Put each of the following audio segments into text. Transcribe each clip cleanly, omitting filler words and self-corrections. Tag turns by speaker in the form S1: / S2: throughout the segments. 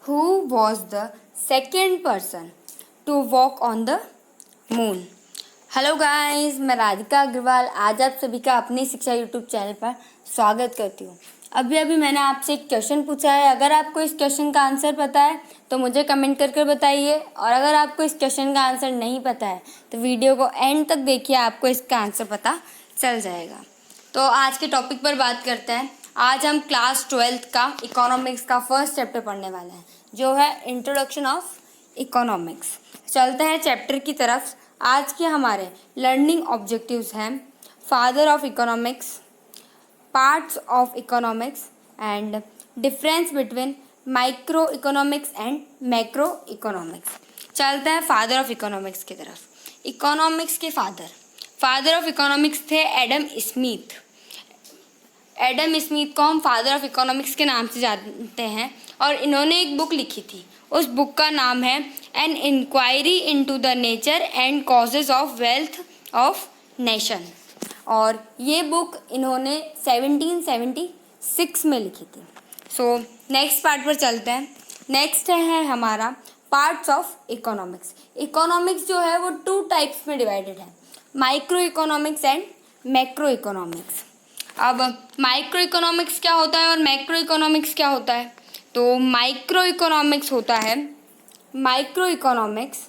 S1: Who was the second person to walk on the moon? Hello guys, मैं राधिका अग्रवाल आज आप सभी का अपनी शिक्षा यूट्यूब चैनल पर स्वागत करती हूँ। अभी मैंने आपसे एक क्वेश्चन पूछा है। अगर आपको इस क्वेश्चन का आंसर पता है तो मुझे कमेंट करके बताइए, और अगर आपको इस क्वेश्चन का आंसर नहीं पता है तो वीडियो को एंड तक देखिए, आपको इसका आंसर पता चल जाएगा। तो आज के टॉपिक पर बात करते हैं। आज हम क्लास 12th का इकोनॉमिक्स का फर्स्ट चैप्टर पढ़ने वाले हैं, जो है इंट्रोडक्शन ऑफ इकोनॉमिक्स। चलते हैं चैप्टर की तरफ। आज के हमारे लर्निंग ऑब्जेक्टिव्स हैं father of economics, parts of economics and difference between micro economics and macro economics. चलते हैं फादर ऑफ इकोनॉमिक्स की तरफ। इकोनॉमिक्स के फादर ऑफ इकोनॉमिक्स थे एडम स्मिथ। एडम स्मिथ को हम फादर ऑफ इकोनॉमिक्स के नाम से जानते हैं, और इन्होंने एक बुक लिखी थी। उस बुक का नाम है an inquiry into the nature and causes of wealth of nation, और ये बुक इन्होंने 1776 में लिखी थी। सो नेक्स्ट पार्ट पर चलते हैं। नेक्स्ट है हमारा पार्ट्स ऑफ इकोनॉमिक्स। इकोनॉमिक्स जो है वो 2 टाइप्स में डिवाइडेड है, micro economics and macro economics. अब माइक्रो इकोनॉमिक्स क्या होता है और मैक्रो इकोनॉमिक्स क्या होता है? तो माइक्रो इकोनॉमिक्स होता है, micro economics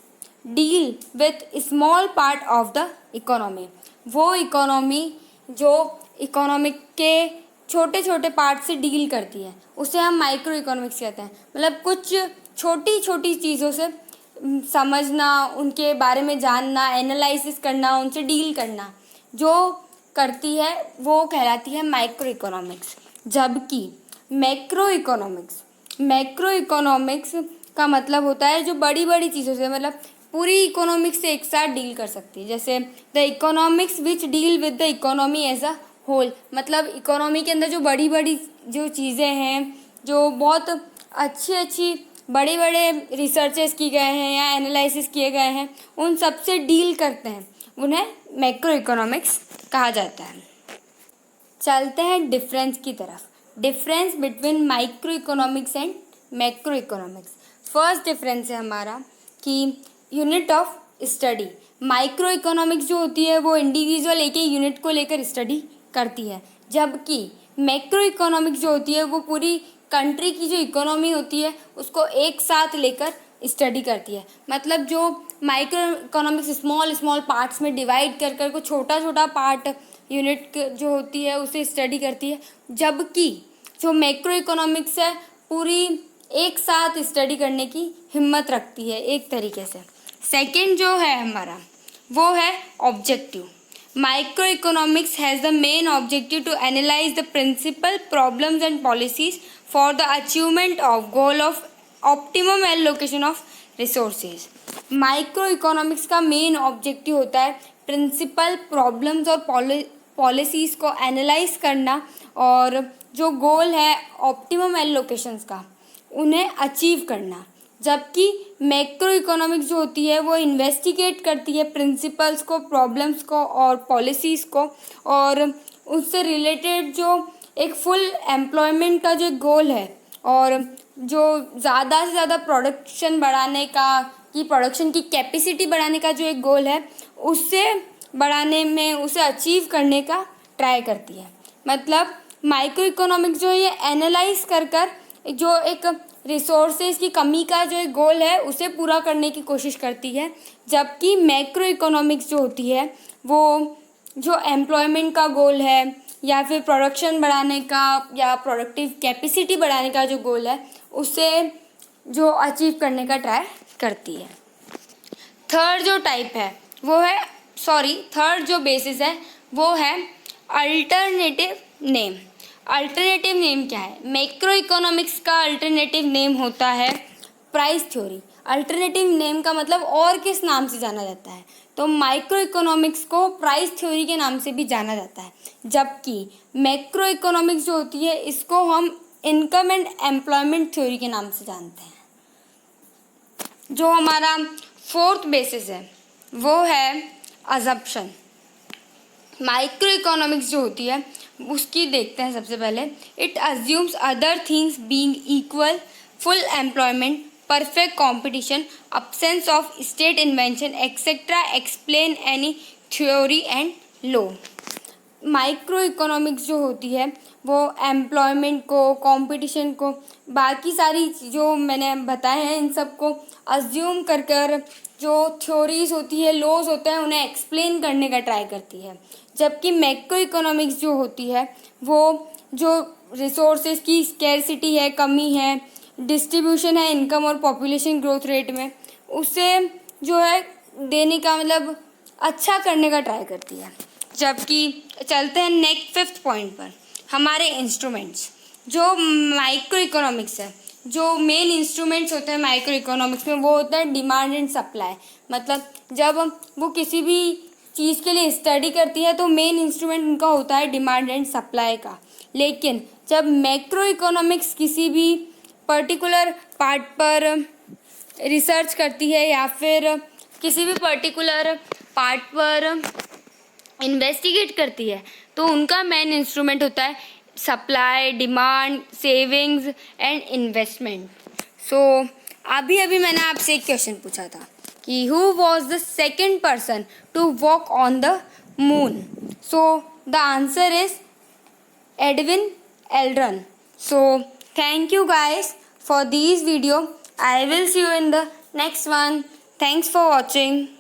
S1: deal with small part of the economy. वो इकोनॉमी जो इकोनॉमिक के छोटे छोटे पार्ट से डील करती है उसे हम माइक्रो इकोनॉमिक्स कहते हैं। मतलब कुछ छोटी छोटी चीज़ों से समझना, उनके बारे में जानना, एनालिसिस करना, उनसे डील करना जो करती है वो कहलाती है माइक्रो इकोनॉमिक्स। जबकि मैक्रो इकोनॉमिक्स का मतलब होता है जो बड़ी बड़ी चीज़ों से, मतलब पूरी इकोनॉमिक्स से एक साथ डील कर सकती है। जैसे the economics which deal with the economy as a whole. मतलब इकोनॉमी के अंदर जो बड़ी बड़ी जो चीज़ें हैं, जो बहुत अच्छी बड़े बड़े रिसर्चेस किए गए हैं या एनालिसिस किए गए हैं, उन सब से डील करते हैं, उन्हें मैक्रो इकोनॉमिक्स कहा जाता है। चलते हैं डिफरेंस की तरफ। Difference between micro economics and macro economics. First difference है हमारा कि unit of study. Micro economics जो होती है वो इंडिविजुअल एक ही यूनिट को लेकर स्टडी करती है, जबकि मैक्रो इकोनॉमिक्स जो होती है वो पूरी कंट्री की जो इकोनॉमी होती है उसको एक साथ लेकर स्टडी करती है। मतलब जो माइक्रो इकोनॉमिक्स स्मॉल पार्ट्स में डिवाइड कर को छोटा पार्ट यूनिट जो होती है उसे स्टडी करती है, जबकि जो मैक्रो इकोनॉमिक्स है पूरी एक साथ स्टडी करने की हिम्मत रखती है एक तरीके से। सेकंड जो है हमारा वो है objective. Micro economics has the main objective to analyze the principal problems and policies for the achievement of goal of optimum allocation of resources. Micro economics का मेन ऑब्जेक्टिव होता है प्रिंसिपल प्रॉब्लम्स और policies को analyze करना, और जो गोल है optimum allocations का उन्हें अचीव करना। जबकि मैक्रो इकोनॉमिक्स जो होती है वो इन्वेस्टिगेट करती है प्रिंसिपल्स को, प्रॉब्लम्स को और पॉलिसीज़ को, और उससे रिलेटेड जो एक फुल एम्प्लॉयमेंट का जो गोल है, और जो ज़्यादा से ज़्यादा प्रोडक्शन बढ़ाने का, कि प्रोडक्शन की कैपेसिटी बढ़ाने का जो एक गोल है उससे बढ़ाने में, उसे अचीव करने का ट्राई करती है। मतलब माइक्रो इकोनॉमिक्स जो है ये एनालाइज कर जो एक रिसोर्सेज की कमी का जो एक गोल है उसे पूरा करने की कोशिश करती है, जबकि मैक्रो इकोनॉमिक्स जो होती है वो जो एम्प्लॉयमेंट का गोल है या फिर प्रोडक्शन बढ़ाने का या प्रोडक्टिव कैपेसिटी बढ़ाने का जो गोल है उसे जो अचीव करने का ट्राई करती है। थर्ड जो बेसिस है वो है अल्टरनेटिव नेम। अल्टरनेटिव नेम क्या है? मैक्रो इकोनॉमिक्स का अल्टरनेटिव नेम होता है प्राइस थ्योरी। अल्टरनेटिव नेम का मतलब और किस नाम से जाना जाता है? तो माइक्रो इकोनॉमिक्स को प्राइस थ्योरी के नाम से भी जाना जाता है, जबकि मैक्रो इकोनॉमिक्स जो होती है इसको हम इनकम एंड एम्प्लॉयमेंट थ्योरी के नाम से जानते हैं। जो हमारा फोर्थ बेसिस है वो है अजम्पशन। माइक्रो इकोनॉमिक्स जो होती है उसकी देखते हैं सबसे पहले। It assumes other things being equal full employment, perfect competition, absence of state invention, etc. explain any theory and law. Micro economics जो होती है वो एम्प्लॉयमेंट को, कंपटीशन को, बाकी सारी जो मैंने बताए हैं इन सब को अज्यूम कर कर जो थ्योरीज होती है, लॉज होते हैं, उन्हें एक्सप्लेन करने का ट्राई करती है। जबकि मैक्रो इकोनॉमिक्स जो होती है वो जो रिसोर्सेज की स्कैरसिटी है, कमी है, डिस्ट्रीब्यूशन है इनकम और पॉपुलेशन ग्रोथ रेट में, उसे जो है देने का मतलब अच्छा करने का ट्राई करती है। जबकि चलते हैं नेक्स्ट 5th पॉइंट पर, हमारे इंस्ट्रूमेंट्स। जो माइक्रो इकोनॉमिक्स है, जो मेन इंस्ट्रूमेंट्स होते हैं माइक्रो इकोनॉमिक्स में वो होता है डिमांड एंड सप्लाई। मतलब जब वो किसी भी चीज़ के लिए स्टडी करती है तो मेन इंस्ट्रूमेंट उनका होता है डिमांड एंड सप्लाई का। लेकिन जब मैक्रो इकोनॉमिक्स किसी भी पर्टिकुलर पार्ट पर रिसर्च करती है या फिर किसी भी पर्टिकुलर पार्ट पर इन्वेस्टिगेट करती है तो उनका मेन इंस्ट्रूमेंट होता है supply, demand, savings and investment. So अभी अभी मैंने आपसे एक क्वेश्चन पूछा था कि who was the second person to walk on the moon? So the answer is Edwin Aldrin. So thank you guys for this video. I will see you in the next one. Thanks for watching.